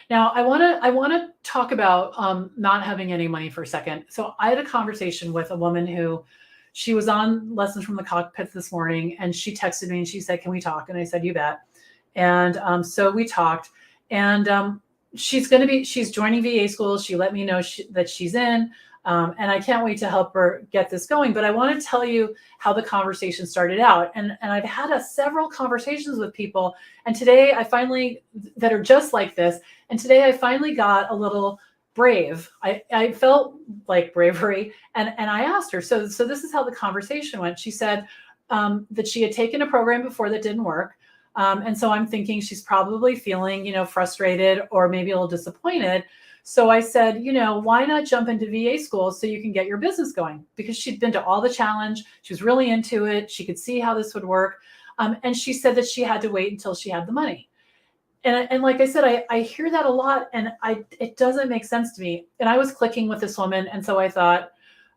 Now, I want to talk about not having any money for a second. So I had a conversation with a woman who, she was on Lessons from the Cockpit this morning, and she texted me and she said, "Can we talk?" And I said, "You bet." And so we talked, and she's joining VA school. She let me know that she's in, and I can't wait to help her get this going. But I want to tell you how the conversation started out. And I've had several conversations with people, and today that are just like this. And today I finally got a little brave. I felt like bravery, and I asked her. So this is how the conversation went. She said that she had taken a program before that didn't work. And so I'm thinking she's probably feeling, frustrated or maybe a little disappointed. So I said, why not jump into VA school so you can get your business going? Because she'd been to all the challenge. She was really into it. She could see how this would work. And she said that she had to wait until she had the money. And like I said, I hear that a lot, and it doesn't make sense to me. And I was clicking with this woman. And so I thought,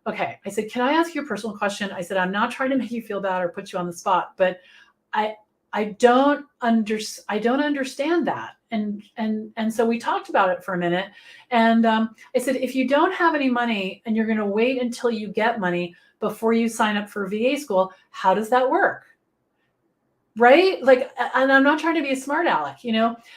okay, I said, "Can I ask you a personal question?" I said, "I'm not trying to make you feel bad or put you on the spot, but I don't understand that." And so we talked about it for a minute. And I said, if you don't have any money and you're going to wait until you get money before you sign up for VA school, how does that work? Right? Like, and I'm not trying to be a smart aleck,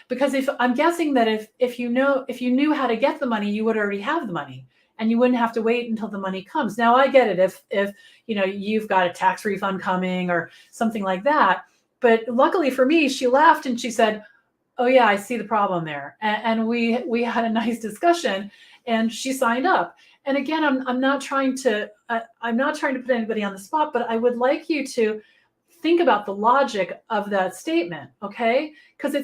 because if I'm guessing that if you knew how to get the money, you would already have the money and you wouldn't have to wait until the money comes. Now I get it. If you've got a tax refund coming or something like that. But luckily for me, she laughed and she said, "Oh yeah, I see the problem there." And we had a nice discussion, and she signed up. And again, I'm not trying to put anybody on the spot, but I would like you to think about the logic of that statement, okay? Because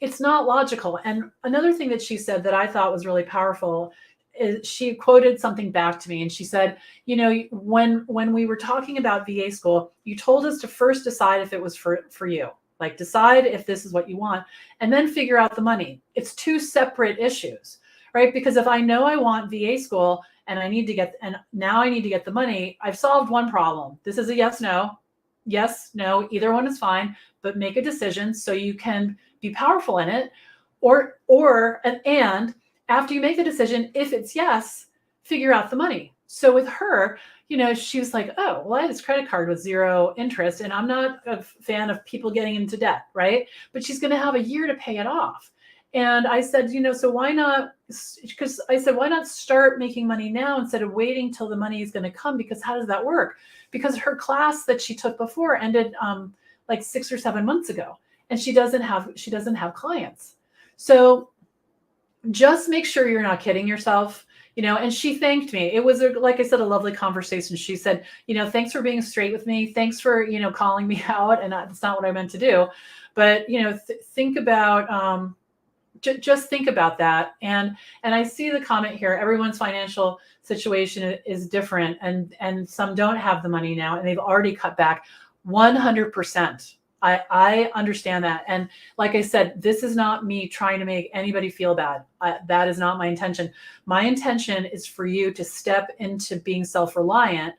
it's not logical. And another thing that she said that I thought was really powerful is she quoted something back to me, and she said, when we were talking about VA school, you told us to first decide if it was for you. Like, decide if this is what you want, and then figure out the money. It's 2 separate issues, right? Because if I know I want VA school and now I need to get the money, I've solved one problem. This is a yes, no, either one is fine, but make a decision so you can be powerful in it. And after you make the decision, if it's yes, figure out the money. So with her, she was like, "Oh, well, I had this credit card with 0 interest, and I'm not a fan of people getting into debt, right? But she's going to have a year to pay it off." And I said, so why not? Because I said, why not start making money now instead of waiting till the money is going to come? Because how does that work? Because her class that she took before ended like 6 or 7 months ago, and she doesn't have clients. So just make sure you're not kidding yourself. And she thanked me. It was, like I said, a lovely conversation. She said, "Thanks for being straight with me. Thanks for, calling me out. And that's not what I meant to do. But, think about, just think about that. And I see the comment here. Everyone's financial situation is different, and some don't have the money now, and they've already cut back. 100%. I understand that. And like I said, this is not me trying to make anybody feel bad. That is not my intention. My intention is for you to step into being self-reliant,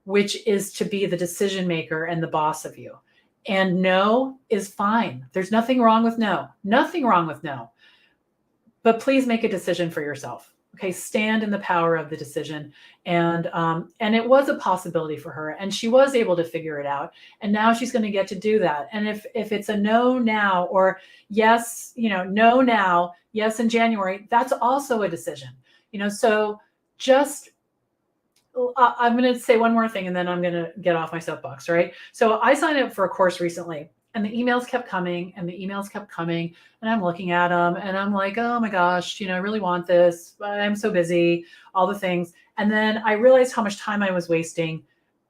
which is to be the decision maker and the boss of you. And no is fine. There's nothing wrong with no. Nothing wrong with no. But please make a decision for yourself. Okay, stand in the power of the decision. And it was a possibility for her, and she was able to figure it out. And now she's going to get to do that. And if it's a no now, or yes, no now, yes in January, that's also a decision. So just I'm going to say one more thing, and then I'm going to get off my soapbox, right? So I signed up for a course recently, and the emails kept coming, and I'm looking at them, and I'm like, oh my gosh, I really want this, but I'm so busy, all the things. And then I realized how much time I was wasting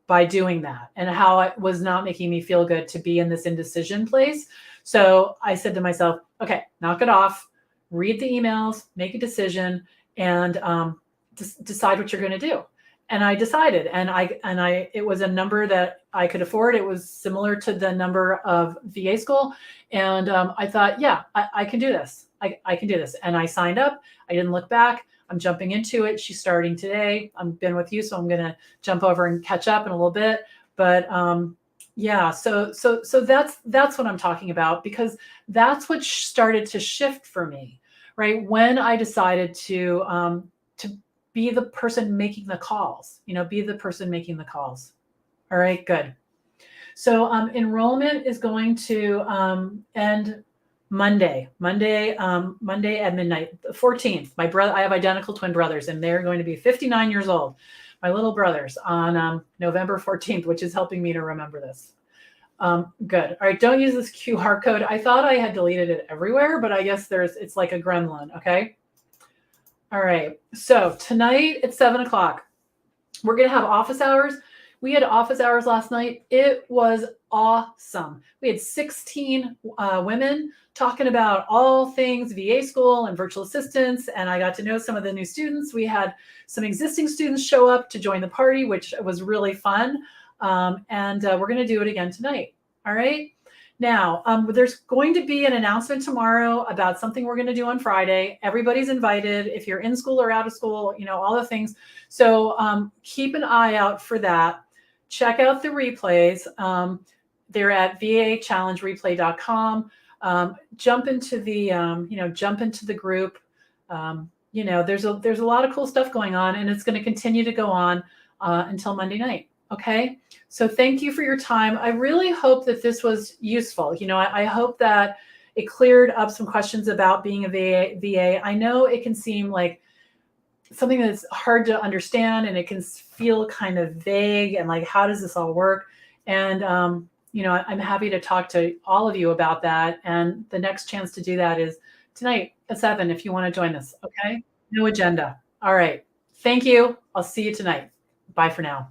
by doing that, and how it was not making me feel good to be in this indecision place. So I said to myself, okay, knock it off, read the emails, make a decision, and decide what you're going to do. And I decided, and it was a number that I could afford. It was similar to the number of VA school. And I thought, yeah, I can do this. I can do this. And I signed up. I didn't look back. I'm jumping into it. She's starting today. I've been with you, so I'm going to jump over and catch up in a little bit. But yeah, so that's what I'm talking about, because that's what started to shift for me, right? When I decided to be the person making the calls, be the person making the calls. All right, good. So enrollment is going to end Monday at midnight, the 14th. I have identical twin brothers, and they're going to be 59 years old, my little brothers, on November 14th, which is helping me to remember this. Good. All right, don't use this QR code. I thought I had deleted it everywhere, but I guess it's like a gremlin, okay? All right, so tonight at 7:00, we're going to have office hours. We had office hours last night. It was awesome. We had 16 women talking about all things VA school and virtual assistants, and I got to know some of the new students. We had some existing students show up to join the party, which was really fun, and we're going to do it again tonight. All right. Now, there's going to be an announcement tomorrow about something we're going to do on Friday. Everybody's invited, if you're in school or out of school, all the things. So keep an eye out for that. Check out the replays. They're at vachallengereplay.com. Jump into the group. There's a lot of cool stuff going on, and it's going to continue to go on until Monday night. Okay, so thank you for your time. I really hope that this was useful. I hope that it cleared up some questions about being a VA. I know it can seem like something that's hard to understand, and it can feel kind of vague, and like, how does this all work? And I'm happy to talk to all of you about that. And the next chance to do that is tonight at 7, if you want to join us. Okay, no agenda. All right, thank you. I'll see you tonight. Bye for now.